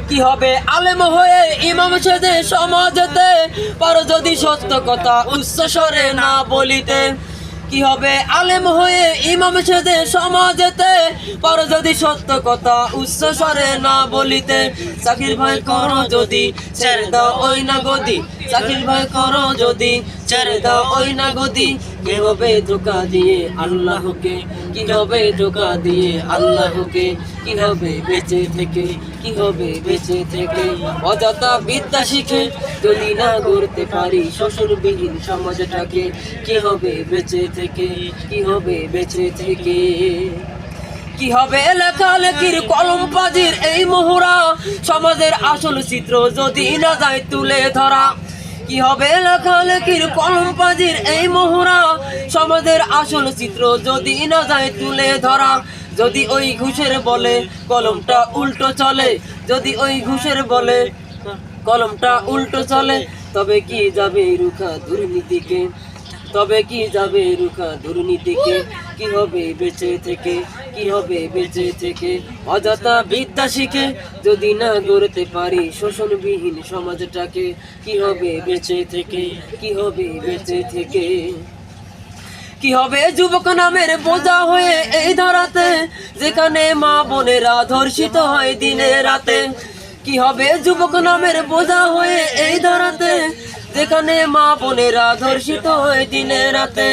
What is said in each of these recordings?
কি হবে আলেম হয়ে ইমাম সেজে সমাজেতে, পারো যদি সত্য কথা উচ্চ স্বরে না বলিতে। কি হবে আলেম হয়ে ইমাম সেজে সমাজেতে, পারো যদি সত্য কথা উচ্চ স্বরে না বলিতে। জাকির ভাই করো যদি ছেড়ে দাও ওই না গদি, জাকির ভাই করো যদি ছেড়ে দাও ওই না গদি। কি হবে ধোঁকা দিয়ে আল্লাহকে, কি হবে ধোঁকা দিয়ে আল্লাহকে। কি হবে বেঁচে থেকে, কি হবে বেঁচে থেকে। অযথা বিদ্যা শিখে যদি না গড়তে পারি শোষণবিহীন সমাজটাকে। কি হবে বেঁচে থেকে, কি হবে বেঁচে থেকে। কি হবে লেখালেখির কলম বাজির এই মোহরা, সমাজের আসল চিত্র যদি না যায় তুলে ধরা। কি হবে লেখালেখির কলম বাজির এই মোহরা, সমাজের আসল চিত্র যদি না যায় তুলে ধরা। যদি ওই ঘুষের বলে কলমটা উল্টো চলে, যদি ওই ঘুষের বলে কলমটা উল্টো চলে, তবে কি যাবে রুখা দুর্নীতিকে, তবে কি যাবে রুখা দুর্নীতিকে। কি হবে বেঁচে থেকে, কি হবে বেঁচে থেকে। অযথা বিদ্যা শিখে যদি না গড়তে পারি শোষণবিহীন সমাজটাকে। কি হবে বেঁচে থেকে, কি হবে বেঁচে থেকে। কি হবে যুবক নামের বোঝা হয়ে এই ধরাতে, যেখানে মা বোনেরা ধর্ষিত হয় দিনে রাতে। কি হবে যুবক নামের বোঝা হয়ে এই ধরাতে, যেখানে মা বোনেরা ধর্ষিত হয় দিনে রাতে।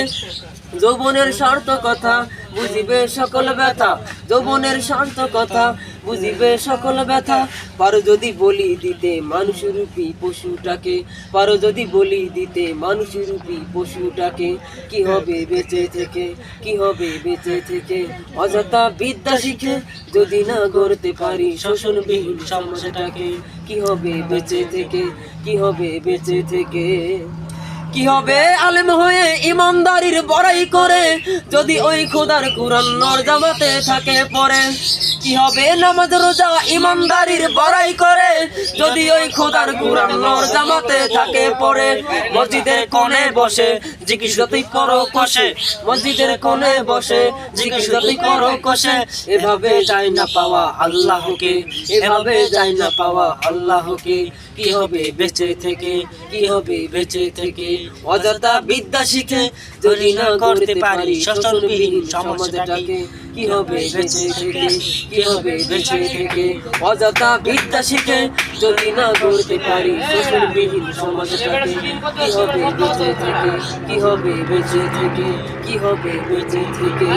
যৌবনের স্বার্থ কথা বুঝিবে সকল ব্যথা, যৌবনের স্বার্থ কথা বুঝিবে সকল ব্যথা। পারো যদি বলি দিতে মানুষরূপী পশুটাকে, পারো যদি বলি দিতে মানুষরূপী পশুটাকে। কি হবে বেঁচে থেকে, কি হবে বেঁচে থেকে। অযথা বিদ্যা শিখে যদি না গড়তে পারি শোষণবিহীন সমাজটাকে। কি হবে বেঁচে থেকে, কি হবে বেঁচে থেকে। কি হবে আলেম হয়ে ইমানদারির বড়াই করে, যদি ওই খোদার কুরআন নর জামাতে থাকে পরে। কি হবে নামাজ রোজা ইমানদারির বড়াই করে, যদি ওই খোদার কুরআন নর জামাতে থাকে পরে। মসজিদের কোণে বসে জিকির যতই করো কষে, মসজিদের কোণে বসে জিকির যতই করো কষে। এভাবে যায় না পাওয়া আল্লাহকে, এভাবে যায় না পাওয়া আল্লাহকে। কি হবে বেঁচে থেকে, কি হবে বেঁচে থেকে। অযথা বিদ্যা শিখে যদি না করতে পারি শোষণবিহীন সমাজটাকে। কি হবে বেঁচে থেকে, কি হবে বেঁচে থেকে। অযথা বিদ্যা শিখে যদি না করতে পারি শোষণবিহীন সমাজটাকে। কি হবে বেঁচে থেকে, কি হবে বেঁচে থেকে, কি হবে বেঁচে থেকে।